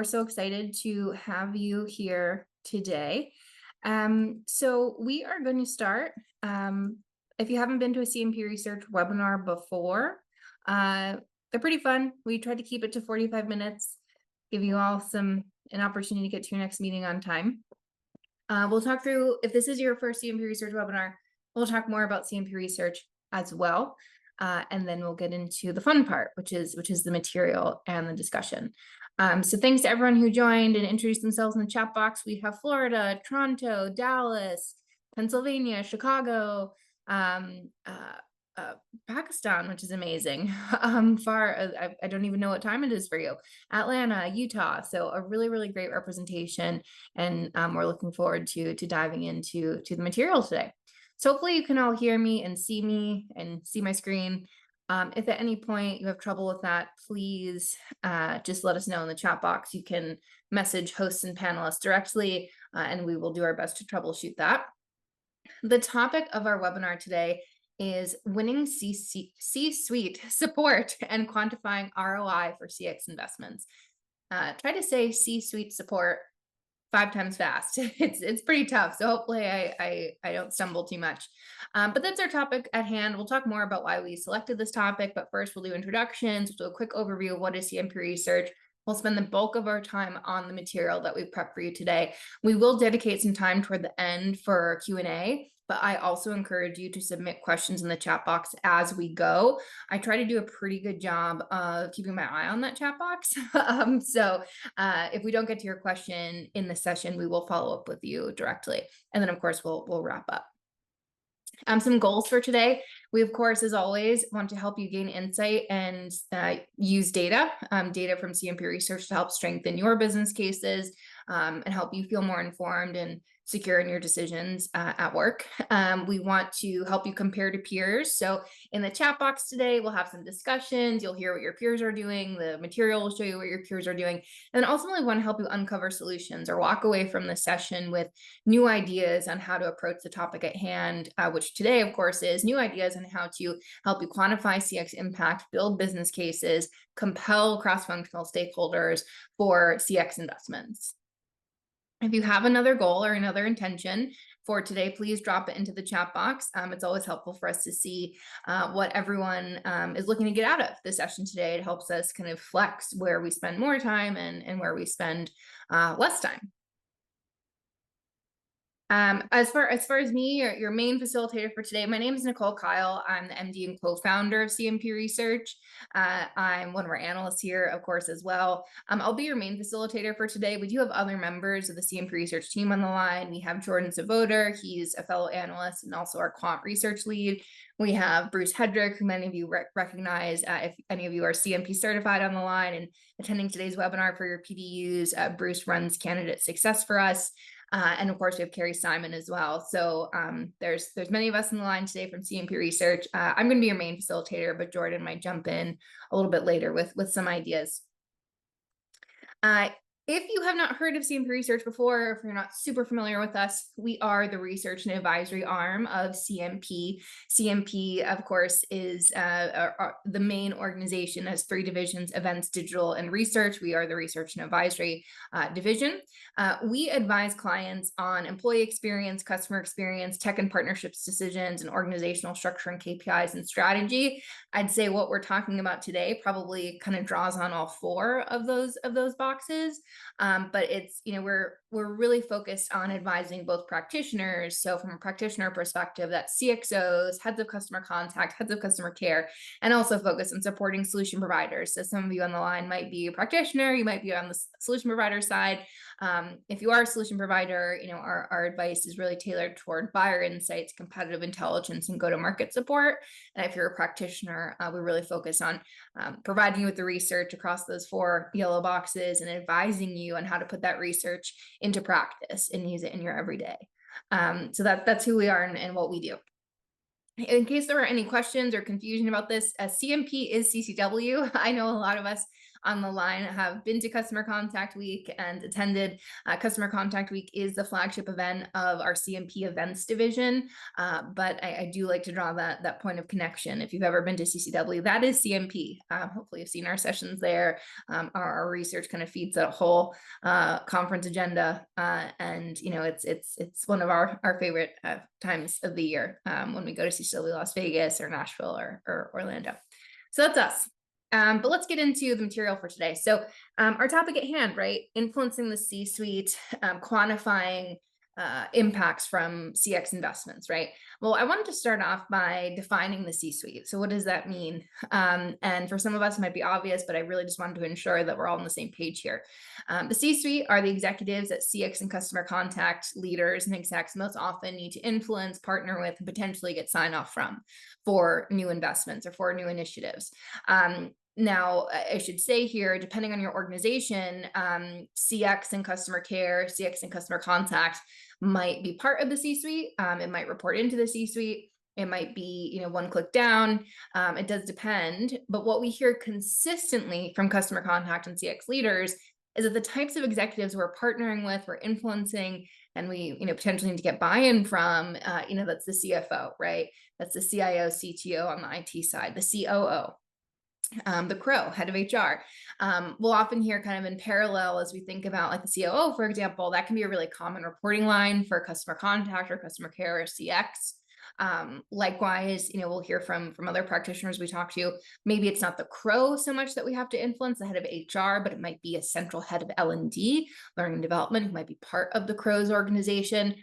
We're so excited to have you here today. So we are going to start. If you haven't been to a CMP research webinar before, they're pretty fun. We try to keep it to 45 minutes, give you all an opportunity to get to your next meeting on time. We'll talk through, if this is your first CMP research webinar, we'll talk more about CMP research as well. And then we'll get into the fun part, which is the material and the discussion. So thanks to everyone who joined and introduced themselves in the chat box. We have Florida, Toronto, Dallas, Pennsylvania, Chicago, Pakistan, which is amazing. I don't even know what time it is for you. Atlanta, Utah. So a really, really great representation. And we're looking forward to diving into the material today. So hopefully you can all hear me and see my screen. If at any point you have trouble with that, please just let us know in the chat box. You can message hosts and panelists directly, and we will do our best to troubleshoot that. The topic of our webinar today is winning C-suite support and quantifying ROI for CX investments. Try to say C-suite support 5 times fast. It's pretty tough. So hopefully I don't stumble too much. But that's our topic at hand. We'll talk more about why we selected this topic, but first we'll do introductions, we'll do a quick overview of what is CMP research. We'll spend the bulk of our time on the material that we've prepped for you today. We will dedicate some time toward the end for Q&A, but I also encourage you to submit questions in the chat box as we go. I try to do a pretty good job of keeping my eye on that chat box. So if we don't get to your question in the session, we will follow up with you directly. And then of course, we'll wrap up. Some goals for today. We, of course, as always, want to help you gain insight and use data from CMP research to help strengthen your business cases and help you feel more informed and secure in your decisions at work. We want to help you compare to peers. So in the chat box today, we'll have some discussions. You'll hear what your peers are doing. The material will show you what your peers are doing. And ultimately, we want to help you uncover solutions or walk away from the session with new ideas on how to approach the topic at hand, which today, of course, is new ideas on how to help you quantify CX impact, build business cases, compel cross-functional stakeholders for CX investments. If you have another goal or another intention for today, please drop it into the chat box. It's always helpful for us to see what everyone is looking to get out of the session today. It helps us kind of flex where we spend more time and where we spend less time. As far as me, your main facilitator for today, my name is Nicole Kyle. I'm the MD and co-founder of CMP Research. I'm one of our analysts here, of course, as well. I'll be your main facilitator for today. We do have other members of the CMP Research team on the line. We have Jordan Savoder. He's a fellow analyst and also our quant research lead. We have Bruce Hedrick, who many of you recognize if any of you are CMP certified on the line and attending today's webinar for your PDUs. Bruce runs candidate success for us. And of course, we have Carrie Simon as well. So there's many of us in the line today from CMP Research. I'm going to be your main facilitator, but Jordan might jump in a little bit later with some ideas. If you have not heard of CMP Research before, or if you're not super familiar with us, we are the research and advisory arm of CMP. CMP, of course, is the main organization, has 3 divisions: events, digital, and research. We are the research and advisory division. We advise clients on employee experience, customer experience, tech and partnerships decisions, and organizational structure and KPIs and strategy. I'd say what we're talking about today probably kind of draws on all 4 of those boxes. But it's, we're really focused on advising both practitioners. So from a practitioner perspective, that's CXOs, heads of customer contact, heads of customer care, and also focus on supporting solution providers. So some of you on the line might be a practitioner, you might be on the solution provider side. If you are a solution provider, our advice is really tailored toward buyer insights, competitive intelligence, and go-to-market support. And if you're a practitioner, we really focus on providing you with the research across those 4 yellow boxes and advising you on how to put that research into practice and use it in your everyday. So that's who we are and what we do. In case there are any questions or confusion about this, CMP is CCW. I know a lot of us on the line have been to Customer Contact Week and attended. Customer Contact Week is the flagship event of our CMP events division, but I do like to draw that point of connection. If you've ever been to CCW, that is CMP. Hopefully you've seen our sessions there. Our research kind of feeds that whole conference agenda, and it's one of our favorite times of the year when we go to CCW Las Vegas or Nashville or Orlando. So that's us. But let's get into the material for today. So our topic at hand, right? Influencing the C-suite, quantifying impacts from CX investments, right? Well, I wanted to start off by defining the C-suite. So what does that mean? And for some of us, it might be obvious, but I really just wanted to ensure that we're all on the same page here. The C-suite are the executives that CX and customer contact leaders and execs most often need to influence, partner with, and potentially get sign-off from for new investments or for new initiatives. Now, I should say here, depending on your organization, CX and customer care, CX and customer contact might be part of the C-suite. It might report into the C-suite. It might be, one click down. It does depend. But what we hear consistently from customer contact and CX leaders is that the types of executives we're partnering with, we're influencing, and we, potentially need to get buy-in from, that's the CFO, right? That's the CIO, CTO on the IT side, the COO. The CHRO, head of HR. We'll often hear kind of in parallel as we think about like the COO, for example, that can be a really common reporting line for customer contact or customer care or CX. Likewise, we'll hear from other practitioners we talk to. Maybe it's not the CHRO so much that we have to influence, the head of HR, but it might be a central head of L&D, learning and development, who might be part of the CHRO's organization.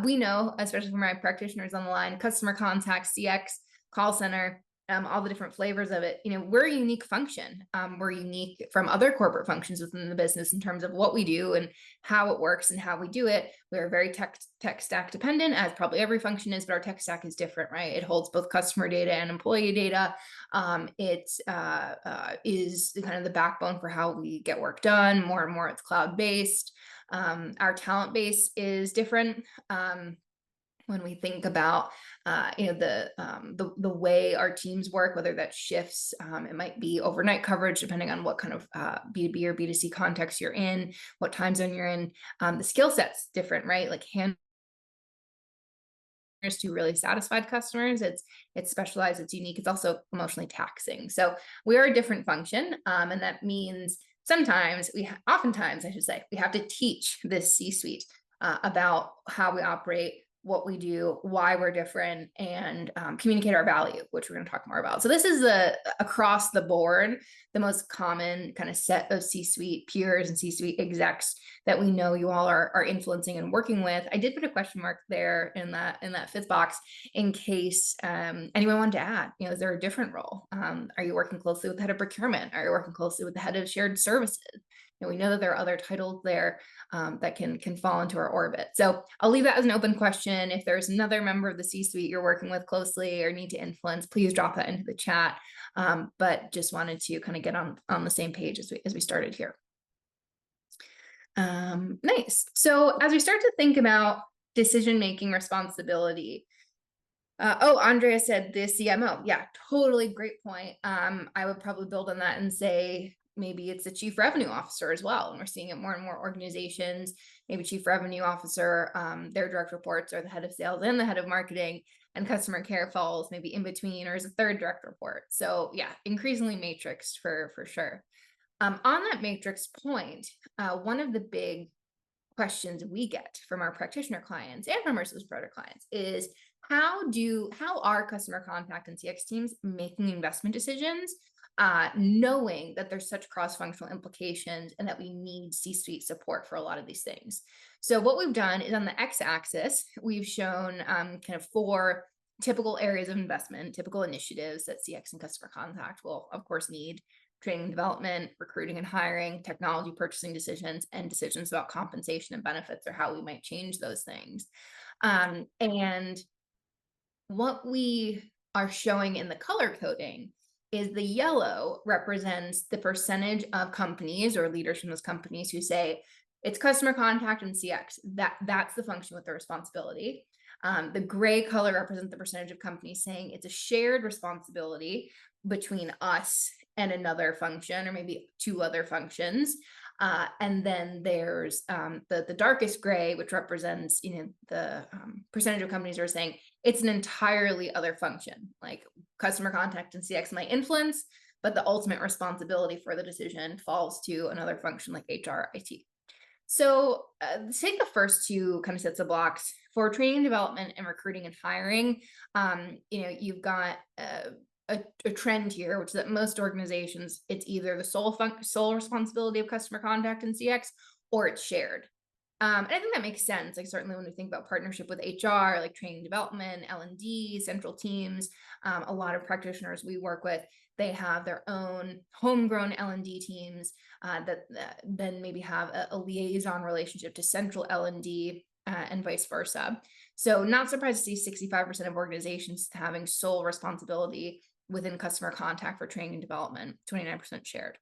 We know, especially for my practitioners on the line, customer contact, CX, call center, all the different flavors of it, we're a unique function. We're unique from other corporate functions within the business in terms of what we do and how it works and how we do it. We're very tech stack dependent, as probably every function is, but our tech stack is different, right? It holds both customer data and employee data. It is kind of the backbone for how we get work done. More and more it's cloud-based. Our talent base is different. When we think about the way our teams work, whether that shifts, it might be overnight coverage, depending on what kind of B2B or B2C context you're in, what time zone you're in. The skill set's different, right? Like to really satisfied customers, it's specialized, it's unique, it's also emotionally taxing. So we are a different function, and that means oftentimes I should say, we have to teach this C-suite about how we operate, what we do, why we're different, and communicate our value, which we're going to talk more about. So this is across the board, the most common kind of set of C-suite peers and C-suite execs that we know you all are influencing and working with. I did put a question mark there in that fifth box in case anyone wanted to add, is there a different role? Are you working closely with the head of procurement? Are you working closely with the head of shared services? We know that there are other titles there that can fall into our orbit. So I'll leave that as an open question. If there's another member of the C-suite you're working with closely or need to influence, please drop that into the chat. But just wanted to kind of get on the same page as we started here. Nice. So as we start to think about decision-making responsibility, Andrea said the CMO. Yeah, totally great point. I would probably build on that and say, maybe it's a chief revenue officer as well. And we're seeing it more and more organizations, maybe chief revenue officer, their direct reports are the head of sales and the head of marketing, and customer care falls maybe in between or is a third direct report. So yeah, increasingly matrixed for sure. On that matrix point, one of the big questions we get from our practitioner clients and from our service provider clients is how are customer contact and CX teams making investment decisions, knowing that there's such cross-functional implications and that we need C-suite support for a lot of these things. So what we've done is on the x-axis, we've shown kind of 4 typical areas of investment, typical initiatives that CX and customer contact will, of course, need: training and development, recruiting and hiring, technology purchasing decisions, and decisions about compensation and benefits or how we might change those things. And what we are showing in the color coding is the yellow represents the percentage of companies or leaders from those companies who say it's customer contact and CX. That's the function with the responsibility. The gray color represents the percentage of companies saying it's a shared responsibility between us and another function, or maybe two other functions. And then there's the darkest gray, which represents, the percentage of companies who are saying it's an entirely other function, like customer contact and CX might influence, but the ultimate responsibility for the decision falls to another function like HR, IT. So take the first two kind of sets of blocks for training and development and recruiting and hiring. You've got a trend here, which is that most organizations, it's either the sole responsibility of customer contact and CX, or it's shared. And I think that makes sense. Like certainly when we think about partnership with HR, like training development, L&D, central teams, a lot of practitioners we work with, they have their own homegrown L&D teams that then maybe have a liaison relationship to central L&D and vice versa. So not surprised to see 65% of organizations having sole responsibility within customer contact for training and development, 29% shared.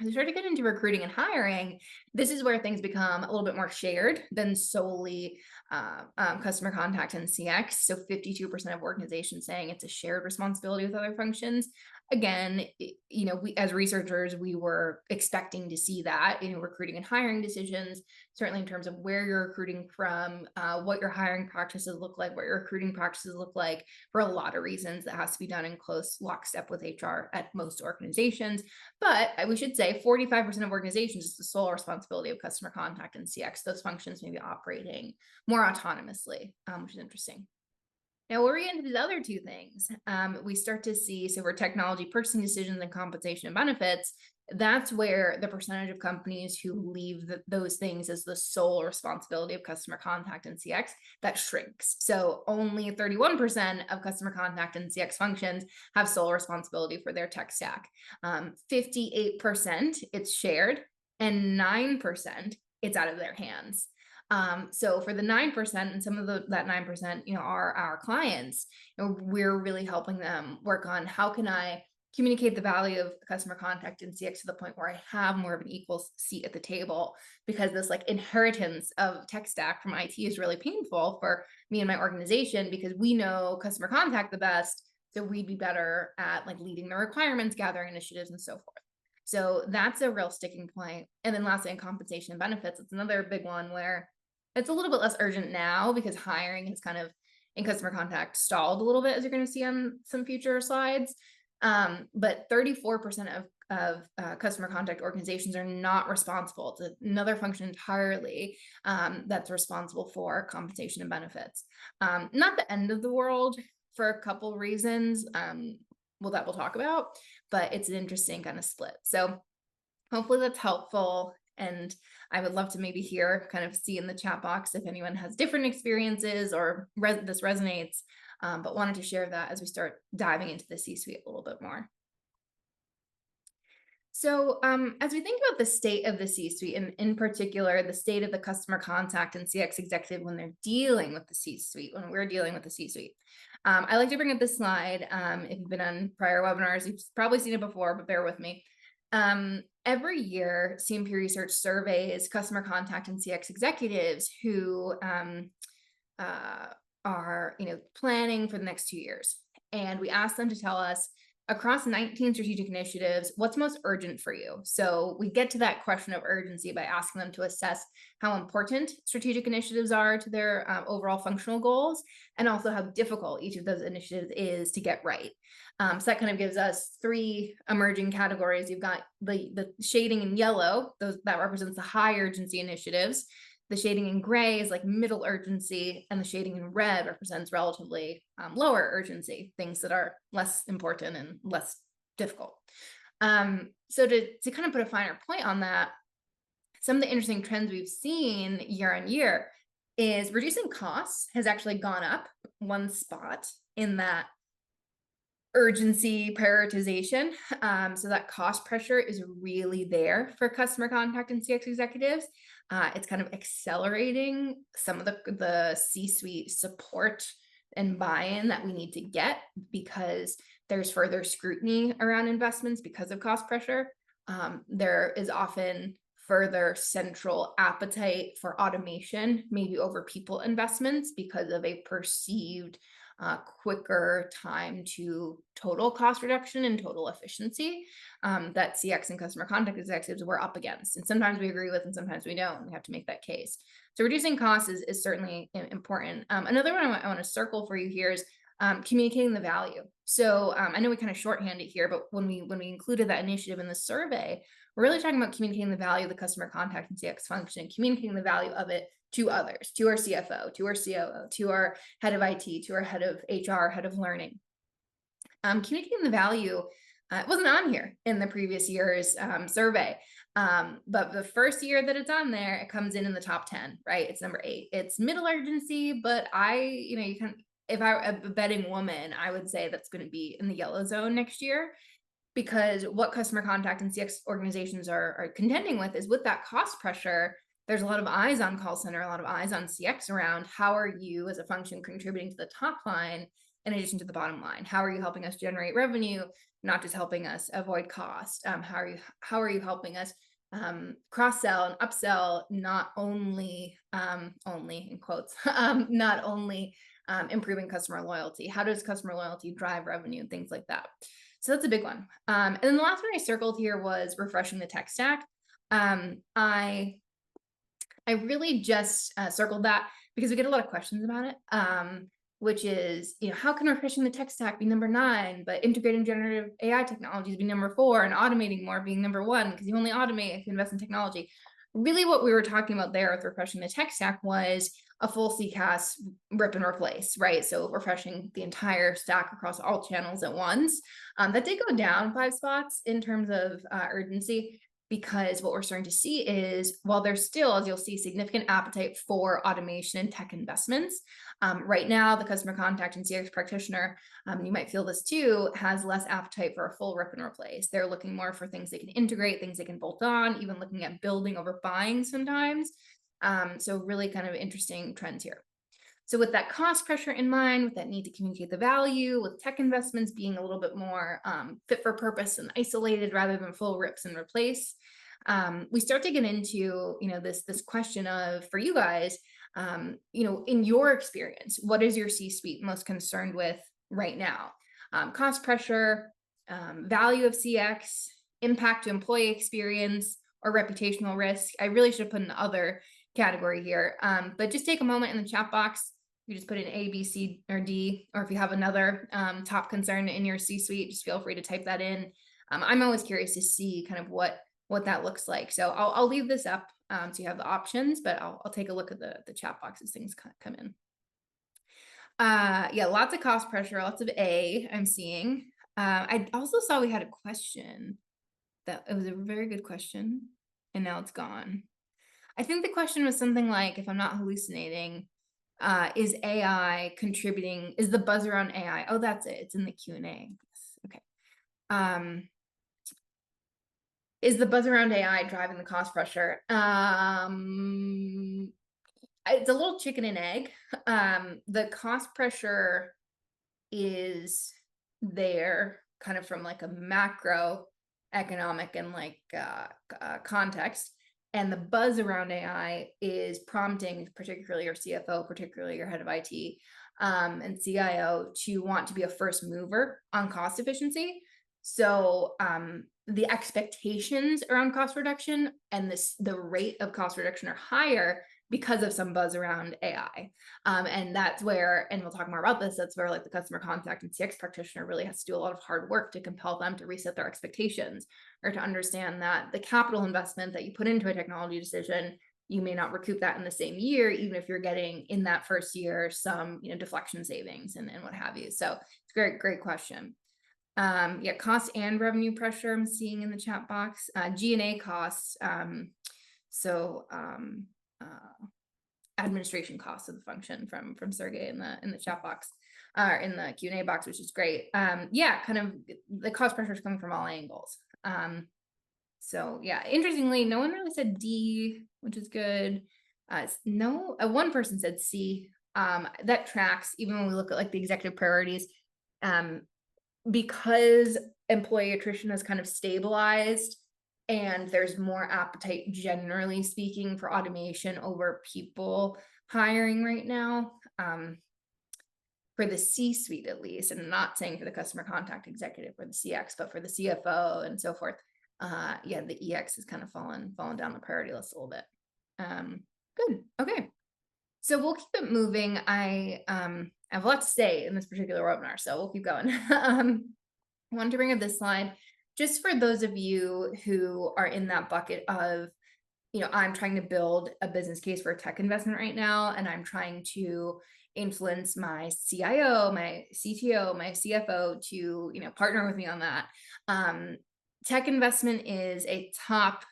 As we start to get into recruiting and hiring, this is where things become a little bit more shared than solely customer contact and CX. So 52% of organizations saying it's a shared responsibility with other functions. Again, we as researchers, we were expecting to see that in recruiting and hiring decisions, certainly in terms of where you're recruiting from, what your hiring practices look like, what your recruiting practices look like. For a lot of reasons, that has to be done in close lockstep with HR at most organizations. But we should say 45% of organizations is the sole responsibility of customer contact and CX. Those functions may be operating more autonomously, which is interesting. Now, where we get into these other two things, we start to see, so for technology purchasing decisions and compensation and benefits, that's where the percentage of companies who leave those things as the sole responsibility of customer contact and CX, that shrinks. So only 31% of customer contact and CX functions have sole responsibility for their tech stack. 58% it's shared, and 9% it's out of their hands. So for the 9%, and some of that 9%, are our clients, we're really helping them work on how can I communicate the value of customer contact and CX to the point where I have more of an equal seat at the table, because this like inheritance of tech stack from IT is really painful for me and my organization, because we know customer contact the best. So we'd be better at like leading the requirements, gathering initiatives, and so forth. So that's a real sticking point. And then lastly, in compensation and benefits, it's another big one where it's a little bit less urgent now because hiring has kind of in customer contact stalled a little bit, as you're going to see on some future slides. But 34% of customer contact organizations are not responsible. It's another function entirely that's responsible for compensation and benefits. Not the end of the world for a couple reasons, that we'll talk about, but it's an interesting kind of split. So hopefully that's helpful. And I would love to maybe see in the chat box if anyone has different experiences or this resonates, but wanted to share that as we start diving into the C-suite a little bit more. So as we think about the state of the C-suite, and in particular, the state of the customer contact and CX executive when they're dealing with the C-suite, when we're dealing with the C-suite, I like to bring up this slide. If you've been on prior webinars, you've probably seen it before, but bear with me. Every year, CMP Research surveys customer contact and CX executives who are planning for the next 2 years. And we ask them to tell us across 19 strategic initiatives, what's most urgent for you? So we get to that question of urgency by asking them to assess how important strategic initiatives are to their overall functional goals, and also how difficult each of those initiatives is to get right. So that kind of gives us 3 emerging categories. You've got the shading in yellow, that represents the high urgency initiatives. The shading in gray is like middle urgency, and the shading in red represents relatively lower urgency, things that are less important and less difficult. So to kind of put a finer point on that, some of the interesting trends we've seen year on year is reducing costs has actually gone up 1 spot in that urgency prioritization. So that cost pressure is really there for customer contact and CX executives. It's kind of accelerating some of the C-suite support and buy-in that we need to get, because there's further scrutiny around investments because of cost pressure. There is often further central appetite for automation, maybe over people investments, because of a perceived quicker time to total cost reduction and total efficiency that CX and customer contact executives were up against. And sometimes we agree with and sometimes we don't. We have to make that case. So reducing costs is certainly important. Another one I want to circle for you here is communicating the value. So I know we kind of shorthand it here, but when we included that initiative in the survey, we're really talking about communicating the value of the customer contact and CX function, communicating the value of it to others, to our CFO, to our COO, to our head of IT, to our head of HR, head of learning. Communicating the value it wasn't on here in the previous year's survey. But the first year that it's on there, it comes in the top 10, right? It's number 8. It's middle urgency, but you can, if I were a betting woman, I would say that's going to be in the yellow zone next year, because what customer contact and CX organizations are contending with is with that cost pressure, there's a lot of eyes on call center, a lot of eyes on CX around how are you as a function contributing to the top line in addition to the bottom line? How are you helping us generate revenue, not just helping us avoid cost? How are you helping us cross-sell and upsell, not only only in quotes, not only improving customer loyalty? How does customer loyalty drive revenue? Things like that. So that's a big one. And then the last one I circled here was refreshing the tech stack. I really just circled that because we get a lot of questions about it, which is, how can refreshing the tech stack be number 9, but integrating generative AI technologies be number 4, and automating more being number 1, because you only automate if you invest in technology. Really what we were talking about there with refreshing the tech stack was a full CCaaS rip and replace, right? So refreshing the entire stack across all channels at once. That did go down 5 spots in terms of urgency, because what we're starting to see is, while there's still, as you'll see, significant appetite for automation and tech investments, right now the customer contact and CX practitioner, you might feel this too, has less appetite for a full rip and replace. They're looking more for things they can integrate, things they can bolt on, even looking at building over buying sometimes. So really kind of interesting trends here. So with that cost pressure in mind, with that need to communicate the value, with tech investments being a little bit more fit for purpose and isolated rather than full rips and replace, we start to get into this question of, for you guys, in your experience, what is your C-suite most concerned with right now? Cost pressure, value of CX, impact to employee experience, or reputational risk. I really should have put an other category here, but just take a moment in the chat box. You just put in A, B, C, or D, or if you have another top concern in your C-suite, just feel free to type that in. I'm always curious to see kind of what that looks like. So I'll leave this up so you have the options, but I'll take a look at the chat box as things come in. Yeah, lots of cost pressure, lots of A I'm seeing. I also saw we had a question that it was a very good question, and now it's gone. I think the question was something like, if I'm not hallucinating, is AI contributing? Is the buzz around AI? Oh, that's it. It's in the Q&A. Okay. Is the buzz around AI driving the cost pressure? It's a little chicken and egg. The cost pressure is there kind of from like a macro economic and context. And the buzz around AI is prompting particularly your CFO, particularly your head of IT and CIO to want to be a first mover on cost efficiency. So the expectations around cost reduction and the rate of cost reduction are higher because of some buzz around AI. And that's where, and we'll talk more about this, that's where like the customer contact and CX practitioner really has to do a lot of hard work to compel them to reset their expectations, or to understand that the capital investment that you put into a technology decision, you may not recoup that in the same year, even if you're getting in that first year some deflection savings and what have you. So it's a great question. Yeah, cost and revenue pressure I'm seeing in the chat box. G&A costs, administration costs of the function from Sergey in the chat box, or in the Q&A box, which is great. Yeah, kind of the cost pressure is coming from all angles. So yeah, interestingly, no one really said D, which is good. No, one person said C. That tracks even when we look at like the executive priorities, because employee attrition has kind of stabilized and there's more appetite, generally speaking, for automation over people hiring right now. for the C-suite at least, and I'm not saying for the customer contact executive or the CX, but for the CFO and so forth, yeah, the EX has kind of fallen down the priority list a little bit. Good. Okay. So we'll keep it moving. I have a lot to say in this particular webinar, so we'll keep going. I wanted to bring up this slide just for those of you who are in that bucket of, I'm trying to build a business case for a tech investment right now, and I'm trying to influence my CIO, my CTO, my CFO to, partner with me on that. Tech investment is a top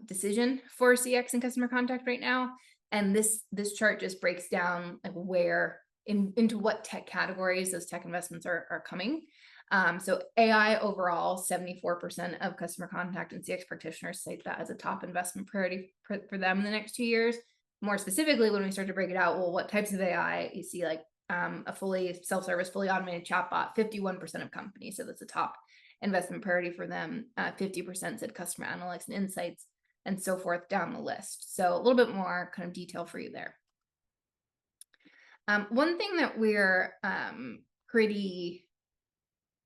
decision for CX and customer contact right now. And this chart just breaks down like where into what tech categories those tech investments are coming. So AI overall, 74% of customer contact and CX practitioners cite that as a top investment priority for them in the next 2 years. More specifically, when we start to break it out, well, what types of AI you see, like a fully self-service, fully automated chatbot, 51% of companies. So that's a top investment priority for them. 50% said customer analytics and insights, and so forth down the list. So a little bit more kind of detail for you there. One thing that we're pretty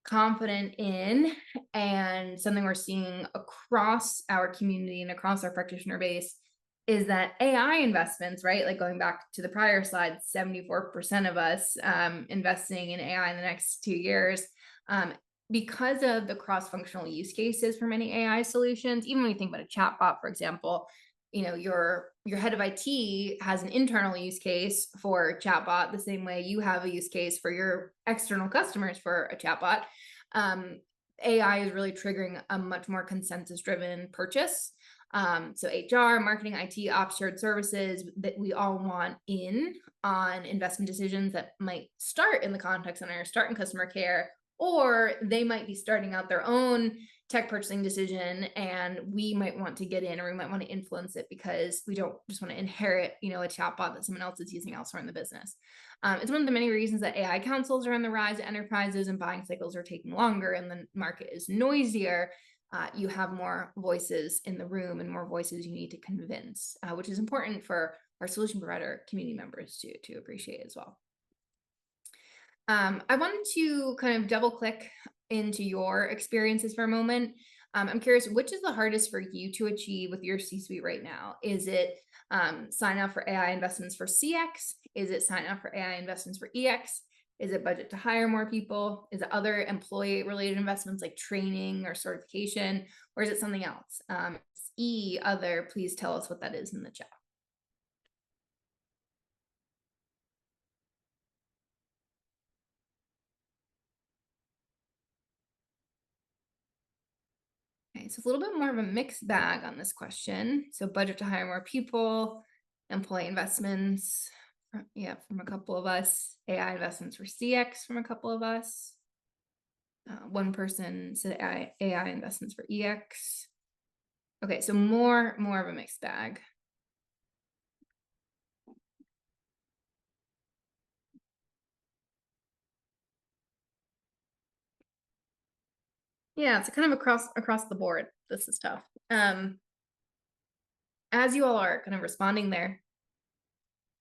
confident in, and something we're seeing across our community and across our practitioner base, is that AI investments, right? Like going back to the prior slide, 74% of us investing in AI in the next 2 years, because of the cross-functional use cases for many AI solutions. Even when you think about a chatbot, for example, your head of IT has an internal use case for chatbot, the same way you have a use case for your external customers for a chatbot. AI is really triggering a much more consensus-driven purchase. So HR, marketing, IT, ops, shared services that we all want in on investment decisions that might start in the contact center, start in customer care, or they might be starting out their own tech purchasing decision, and we might want to get in, or we might want to influence it because we don't just want to inherit, a chatbot that someone else is using elsewhere in the business. It's one of the many reasons that AI councils are on the rise at enterprises, and buying cycles are taking longer, and the market is noisier. You have more voices in the room and more voices you need to convince, which is important for our solution provider community members to appreciate as well. I wanted to kind of double click into your experiences for a moment. I'm curious, which is the hardest for you to achieve with your C-suite right now? Is it sign up for AI investments for CX? Is it sign up for AI investments for EX? Is it budget to hire more people? Is it other employee related investments like training or certification? Or is it something else? Other, please tell us what that is in the chat. Okay, so it's a little bit more of a mixed bag on this question. So budget to hire more people, employee investments, from a couple of us, AI investments for CX from a couple of us. One person said AI investments for EX. Okay, so more of a mixed bag. Yeah, it's kind of across the board. This is tough. As you all are kind of responding there,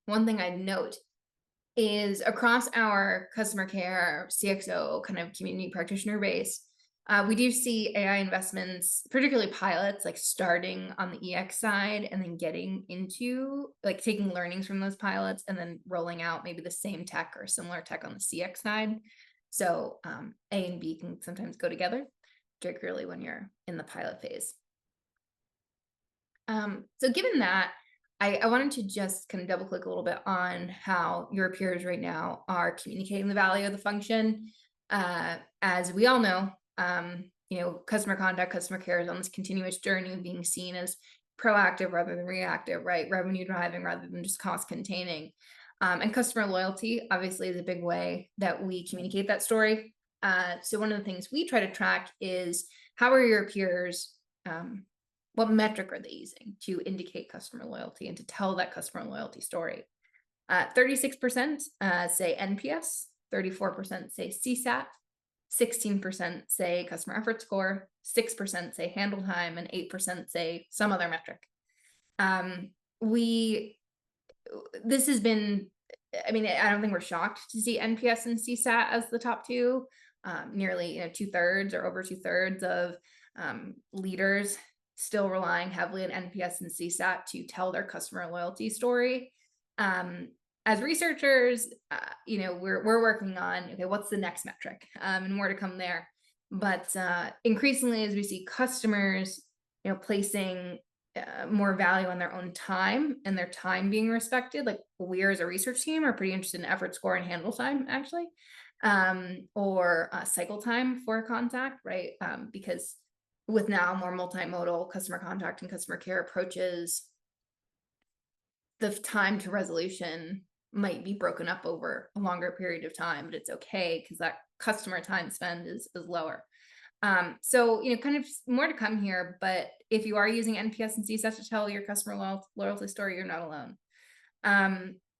one thing I'd note is across our customer care, CXO kind of community practitioner base, we do see AI investments, particularly pilots, like starting on the EX side and then getting into like taking learnings from those pilots and then rolling out maybe the same tech or similar tech on the CX side. So A and B can sometimes go together, particularly when you're in the pilot phase. So given that, I wanted to just kind of double click a little bit on how your peers right now are communicating the value of the function. As we all know, customer contact, customer care is on this continuous journey of being seen as proactive rather than reactive, right? Revenue driving rather than just cost containing. And customer loyalty obviously is a big way that we communicate that story. So one of the things we try to track is how are your peers, what metric are they using to indicate customer loyalty and to tell that customer loyalty story? 36% say NPS, 34% say CSAT, 16% say customer effort score, 6% say handle time, and 8% say some other metric. We this has been, I mean, I don't think we're shocked to see NPS and CSAT as the top two. Nearly, 2/3 or over 2/3 of leaders still relying heavily on NPS and CSAT to tell their customer loyalty story. As researchers, we're working on, okay, what's the next metric, and more to come there. But increasingly, as we see customers, placing more value on their own time and their time being respected, like we as a research team are pretty interested in effort score and handle time, actually, or cycle time for a contact, right? Because with now more multimodal customer contact and customer care approaches, the time to resolution might be broken up over a longer period of time, but it's okay because that customer time spend is lower. So, kind of more to come here, but if you are using NPS and CSAT to tell your customer loyalty story, you're not alone.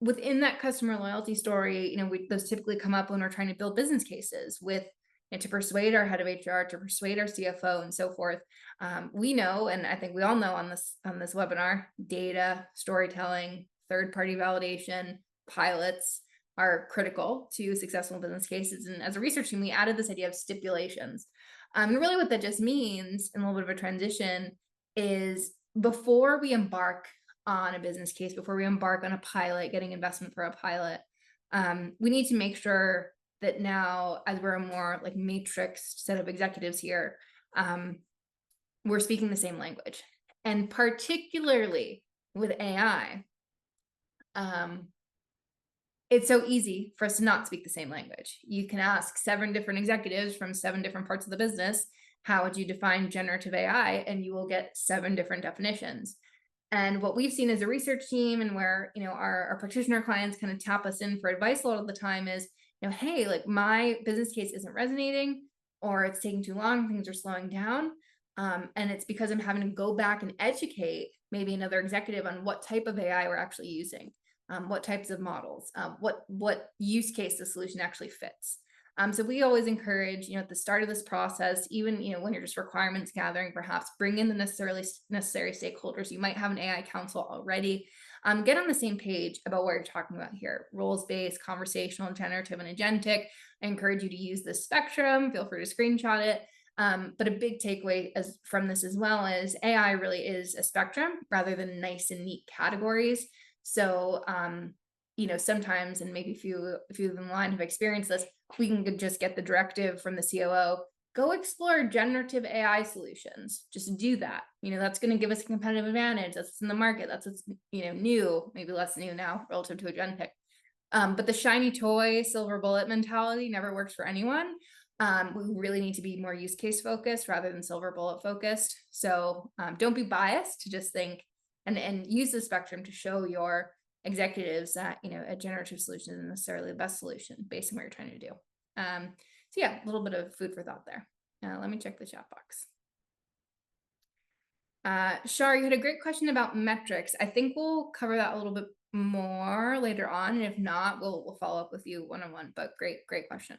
Within that customer loyalty story, those typically come up when we're trying to build business cases with, to persuade our head of HR, to persuade our CFO, and so forth. We know, and I think we all know on this webinar, data, storytelling, third-party validation, pilots are critical to successful business cases. And as a research team, we added this idea of stipulations. And really what that just means, in a little bit of a transition, is before we embark on a business case, before we embark on a pilot, getting investment for a pilot, we need to make sure that now, as we're a more like matrixed set of executives here, we're speaking the same language. And particularly with AI, it's so easy for us to not speak the same language. You can ask 7 different executives from 7 different parts of the business, how would you define generative AI? And you will get 7 different definitions. And what we've seen as a research team, and where, our practitioner clients kind of tap us in for advice a lot of the time, is, hey, like my business case isn't resonating, or it's taking too long, things are slowing down. And it's because I'm having to go back and educate maybe another executive on what type of AI we're actually using. What types of models, what use case the solution actually fits. So we always encourage, at the start of this process, even, when you're just requirements gathering, perhaps bring in the necessary stakeholders. You might have an AI council already. Get on the same page about what you're talking about here: roles-based, conversational, generative, and agentic. I encourage you to use this spectrum. Feel free to screenshot it. But a big takeaway from this as well is AI really is a spectrum rather than nice and neat categories. So, sometimes, and maybe a few of them line have experienced this, we can just get the directive from the COO, go explore generative AI solutions. Just do that. That's going to give us a competitive advantage. That's what's in the market. That's what's, new, maybe less new now relative to agentic. But the shiny toy, silver bullet mentality never works for anyone. We really need to be more use case focused rather than silver bullet focused. So don't be biased to just think and use the spectrum to show your executives that, a generative solution isn't necessarily the best solution based on what you're trying to do. So yeah, a little bit of food for thought there. Let me check the chat box. Shar, you had a great question about metrics. I think we'll cover that a little bit more later on. And if not, we'll follow up with you one-on-one, but great question.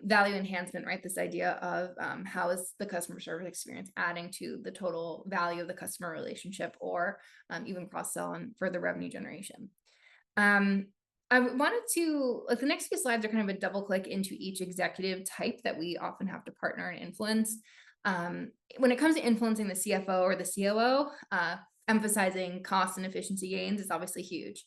Value enhancement, right? This idea of how is the customer service experience adding to the total value of the customer relationship, or even cross-sell and further revenue generation. I wanted to, like, the next few slides are kind of a double click into each executive type that we often have to partner and influence. When it comes to influencing the CFO or the COO, emphasizing cost and efficiency gains is obviously huge.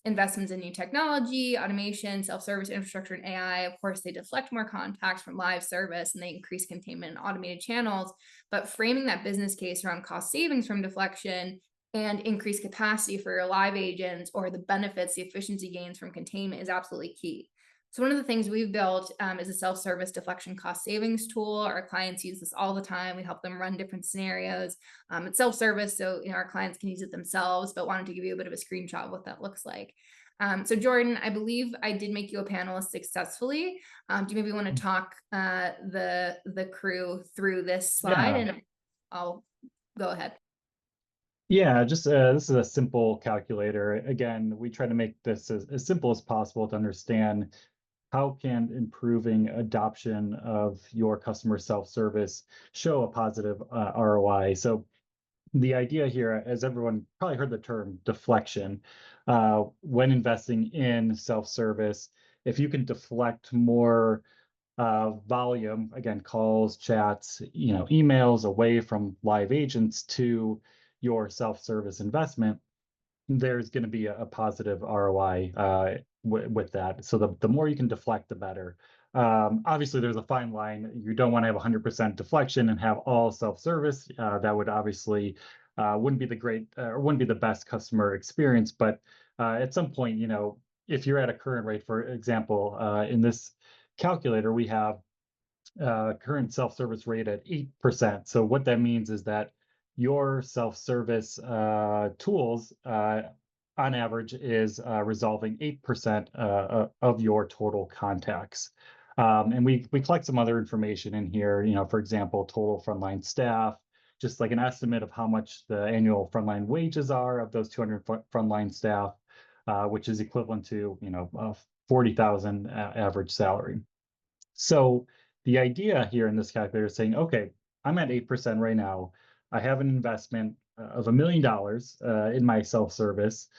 Investments in new technology, automation, self-service infrastructure, and AI, of course, they deflect more contacts from live service and they increase containment and automated channels. But framing that business case around cost savings from deflection and increased capacity for your live agents, or the benefits, the efficiency gains from containment, is absolutely key. So one of the things we've built is a self-service deflection cost savings tool. Our clients use this all the time. We help them run different scenarios. It's self-service, so our clients can use it themselves, but wanted to give you a bit of a screenshot of what that looks like. So Jordan, I believe I did make you a panelist successfully. Do you maybe want to talk the crew through this slide? Yeah. And I'll go ahead. Yeah, just this is a simple calculator. Again, we try to make this as simple as possible to understand how can improving adoption of your customer self-service show a positive ROI. So the idea here, as everyone probably heard the term deflection, when investing in self-service, if you can deflect more volume, again, calls, chats, emails away from live agents to your self-service investment, there's going to be a positive ROI with that. So the more you can deflect, the better. Obviously, there's a fine line. You don't want to have 100% deflection and have all self-service. That would obviously wouldn't be the great or wouldn't be the best customer experience. But at some point, if you're at a current rate, for example, in this calculator, we have current self-service rate at 8%. So what that means is that your self-service tools, on average, is resolving 8% of your total contacts. And we collect some other information in here, for example, total frontline staff, just like an estimate of how much the annual frontline wages are of those 200 frontline staff, which is equivalent to, 40,000 average salary. So the idea here in this calculator is saying, okay, I'm at 8% right now. I have an investment of $1 million in my self-service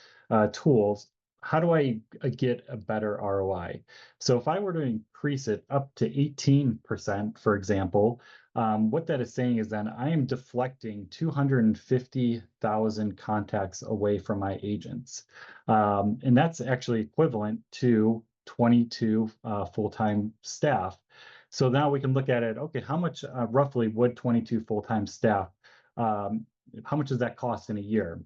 tools. How do I get a better ROI? So if I were to increase it up to 18%, for example, what that is saying is then I am deflecting 250,000 contacts away from my agents. And that's actually equivalent to 22 full-time staff. So now we can look at it, okay, how much roughly would 22 full-time staff, how much does that cost in a year?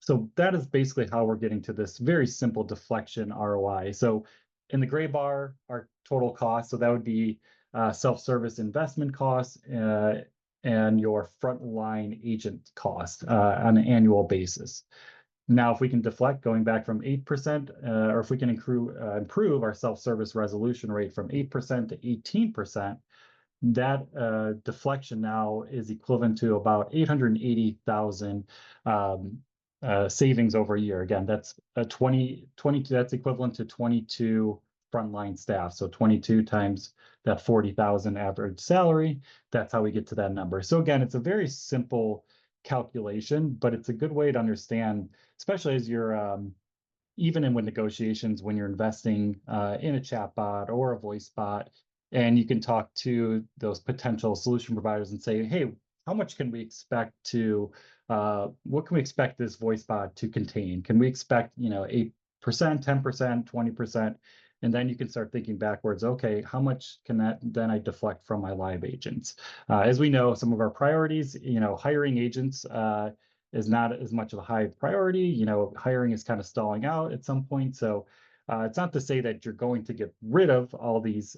So that is basically how we're getting to this very simple deflection ROI. So in the gray bar, our total cost, so that would be self-service investment costs and your frontline agent cost on an annual basis. Now, if we can deflect going back from 8%, or if we can improve our self-service resolution rate from 8% to 18%, that deflection now is equivalent to about 880,000 savings over a year. Again, that's 22, that's equivalent to 22 frontline staff. So 22 times that 40,000 average salary, that's how we get to that number. So again, it's a very simple calculation, but it's a good way to understand, especially as you're even in with negotiations when you're investing in a chatbot or a voice bot, and you can talk to those potential solution providers and say, hey, how much can we expect to, what can we expect this voice bot to contain? Can we expect, 8%, 10%, 20%? And then you can start thinking backwards, okay, how much can that then I deflect from my live agents? As we know, some of our priorities, hiring agents is not as much of a high priority. Hiring is kind of stalling out at some point. So it's not to say that you're going to get rid of all these,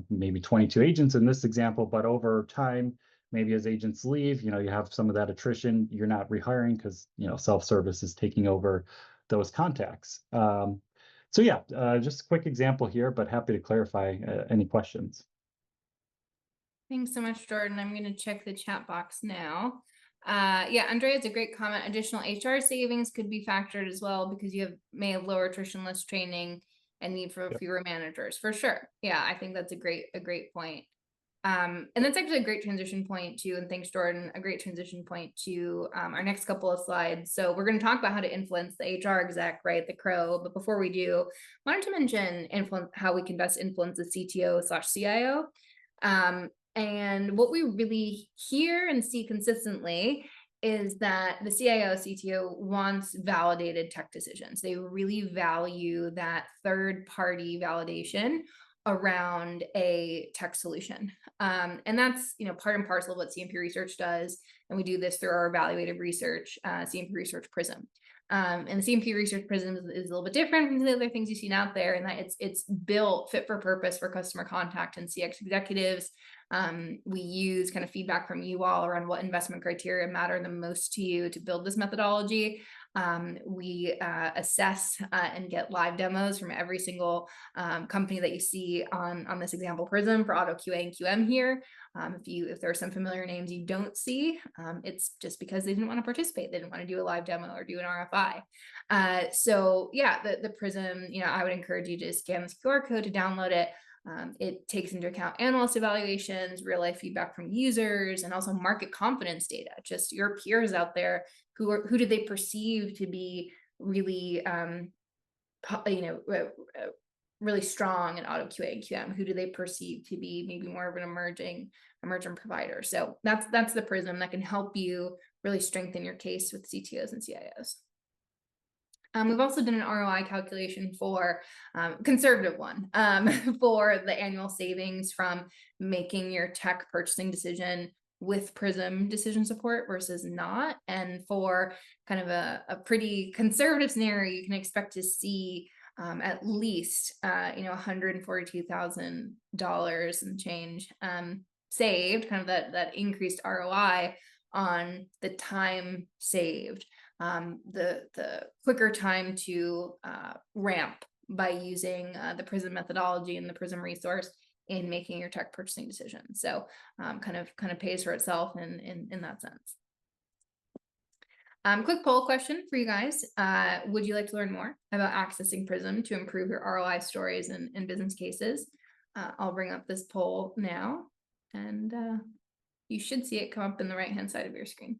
maybe 22 agents in this example, but over time, maybe as agents leave, you have some of that attrition. You're not rehiring because, self-service is taking over those contacts. So yeah, just a quick example here, but happy to clarify any questions. Thanks so much, Jordan. I'm going to check the chat box now. Yeah, Andrea, it's a great comment. Additional HR savings could be factored as well because you may have lower attrition, less training, and need for fewer managers, for sure. Yeah, I think that's a great point. And that's actually a great transition point to, and thanks, Jordan, a great transition point to our next couple of slides. So we're going to talk about how to influence the HR exec, right, the CHRO. But before we do, I wanted to mention how we can best influence the CTO/CIO. And what we really hear and see consistently is that the CIO, CTO wants validated tech decisions. They really value that third-party validation around a tech solution. And that's, part and parcel of what CMP Research does. And we do this through our evaluative research, CMP Research Prism. And the CMP Research Prism is a little bit different from the other things you've seen out there, in that it's built fit for purpose for customer contact and CX executives. We use kind of feedback from you all around what investment criteria matter the most to you to build this methodology. We assess and get live demos from every single company that you see on this example Prism for auto QA and QM here. If there are some familiar names you don't see, it's just because they didn't want to participate. They didn't want to do a live demo or do an RFI. So yeah, the Prism, I would encourage you to scan this QR code to download it. It takes into account analyst evaluations, real life feedback from users, and also market confidence data. Just your peers out there, who do they perceive to be really, really strong in auto QA and QM? Who do they perceive to be maybe more of an emerging provider? So that's the prism that can help you really strengthen your case with CTOs and CIOs. We've also done an ROI calculation for conservative one for the annual savings from making your tech purchasing decision with Prism decision support versus not. And for kind of a pretty conservative scenario, you can expect to see at least $142,000 and change saved, kind of that increased ROI on the time saved. The quicker time to ramp by using the Prism methodology and the Prism resource in making your tech purchasing decision. So kind of pays for itself in that sense. Quick poll question for you guys. Would you like to learn more about accessing Prism to improve your ROI stories and business cases? I'll bring up this poll now, and you should see it come up in the right-hand side of your screen.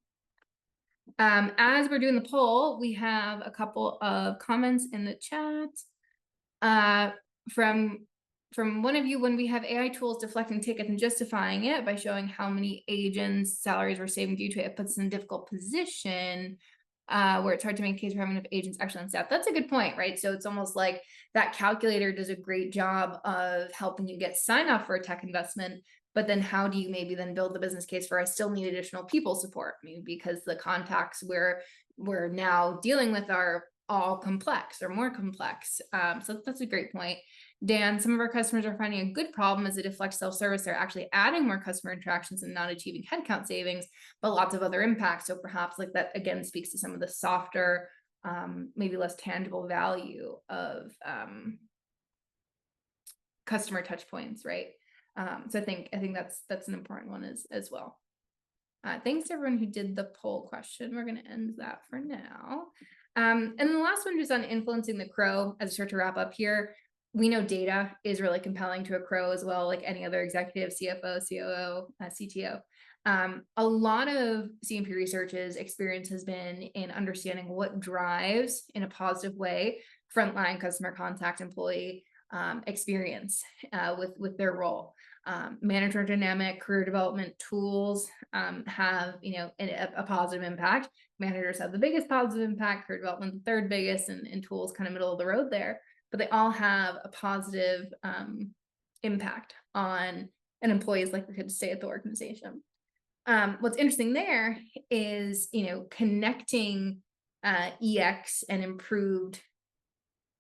As we're doing the poll, we have a couple of comments in the chat from one of you. When we have AI tools deflecting tickets and justifying it by showing how many agents' salaries we're saving due to it, puts us in a difficult position where it's hard to make a case for having enough agents actually on staff. That's a good point, right? So it's almost like that calculator does a great job of helping you get sign off for a tech investment. But then how do you maybe then build the business case for I still need additional people support? I mean, because the contacts we're now dealing with are all complex or more complex. So that's a great point. Dan, some of our customers are finding a good problem as it deflects self-service. They're actually adding more customer interactions and not achieving headcount savings, but lots of other impacts. So perhaps like that again speaks to some of the softer, maybe less tangible value of customer touch points, right? So I think that's an important one as well. Thanks to everyone who did the poll question. We're going to end that for now. And then the last one just on influencing the CHRO as I start to wrap up here. We know data is really compelling to a CHRO as well, like any other executive, CFO, COO, CTO. A lot of CMP research's experience has been in understanding what drives in a positive way frontline customer contact employee experience with their role. Manager dynamic career development tools have a positive impact. Managers have the biggest positive impact, career development the third biggest, and tools kind of middle of the road there, but they all have a positive impact on an employee's likelihood to stay at the organization. What's interesting there is connecting EX and improved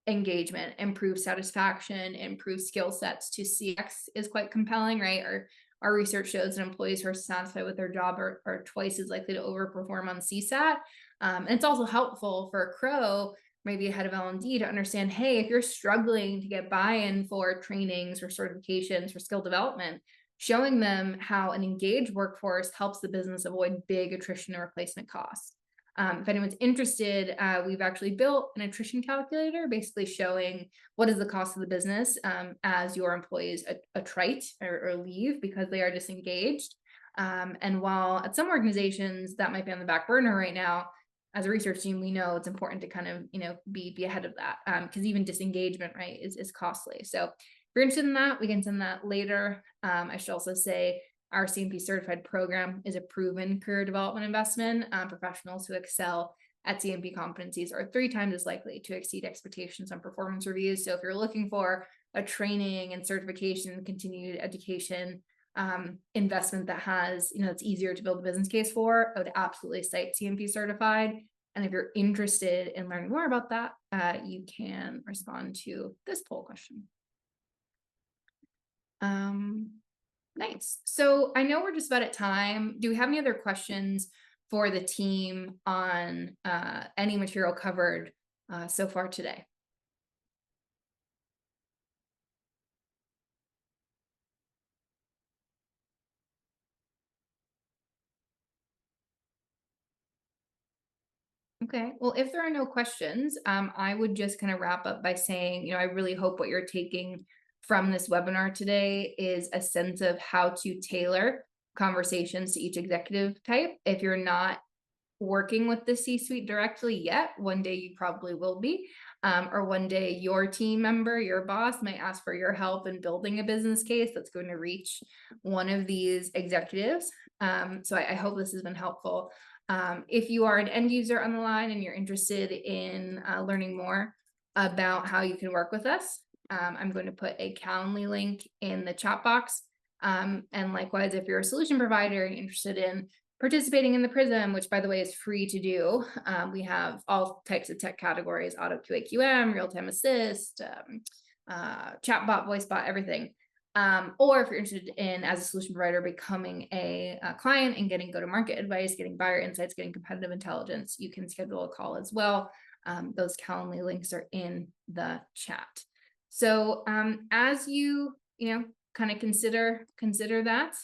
engagement, improved satisfaction, improved skill sets to CX is quite compelling, right? Our research shows that employees who are satisfied with their job are twice as likely to overperform on CSAT. And it's also helpful for a CRO, maybe a head of L&D, to understand, hey, if you're struggling to get buy-in for trainings or certifications or skill development, showing them how an engaged workforce helps the business avoid big attrition and replacement costs. If anyone's interested, we've actually built an attrition calculator, basically showing what is the cost of the business as your employees attrite or leave because they are disengaged. And while at some organizations that might be on the back burner right now, as a research team, we know it's important to kind of be ahead of that because even disengagement, right, is costly. So if you're interested in that, we can send that later. I should also say, our CMP certified program is a proven career development investment. Professionals who excel at CMP competencies are 3 times as likely to exceed expectations on performance reviews. So if you're looking for a training and certification, continued education investment that has, it's easier to build a business case for, I would absolutely cite CMP certified. And if you're interested in learning more about that, you can respond to this poll question. Nice. So I know we're just about at time. Do we have any other questions for the team on any material covered so far today? Okay, well, if there are no questions, I would just kind of wrap up by saying, I really hope what you're taking from this webinar today is a sense of how to tailor conversations to each executive type. If you're not working with the C-suite directly yet, one day you probably will be, or one day your team member, your boss might ask for your help in building a business case that's going to reach one of these executives. So I hope this has been helpful. If you are an end user on the line and you're interested in learning more about how you can work with us, I'm going to put a Calendly link in the chat box. And likewise, if you're a solution provider and interested in participating in the Prism, which by the way is free to do, we have all types of tech categories: auto QA/QM, real-time assist, chatbot, voice bot, everything. Or if you're interested in, as a solution provider, becoming a client and getting go-to-market advice, getting buyer insights, getting competitive intelligence, you can schedule a call as well. Those Calendly links are in the chat. So as you kind of consider that,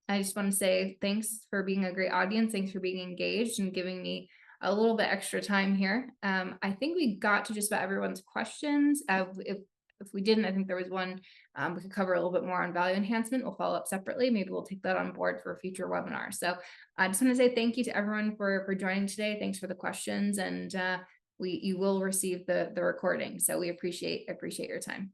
I just want to say thanks for being a great audience. Thanks for being engaged and giving me a little bit extra time here. I think we got to just about everyone's questions. If we didn't, I think there was one we could cover a little bit more on value enhancement. We'll follow up separately. Maybe we'll take that on board for a future webinar. So I just want to say thank you to everyone for joining today. Thanks for the questions, and you will receive the recording. So we appreciate your time.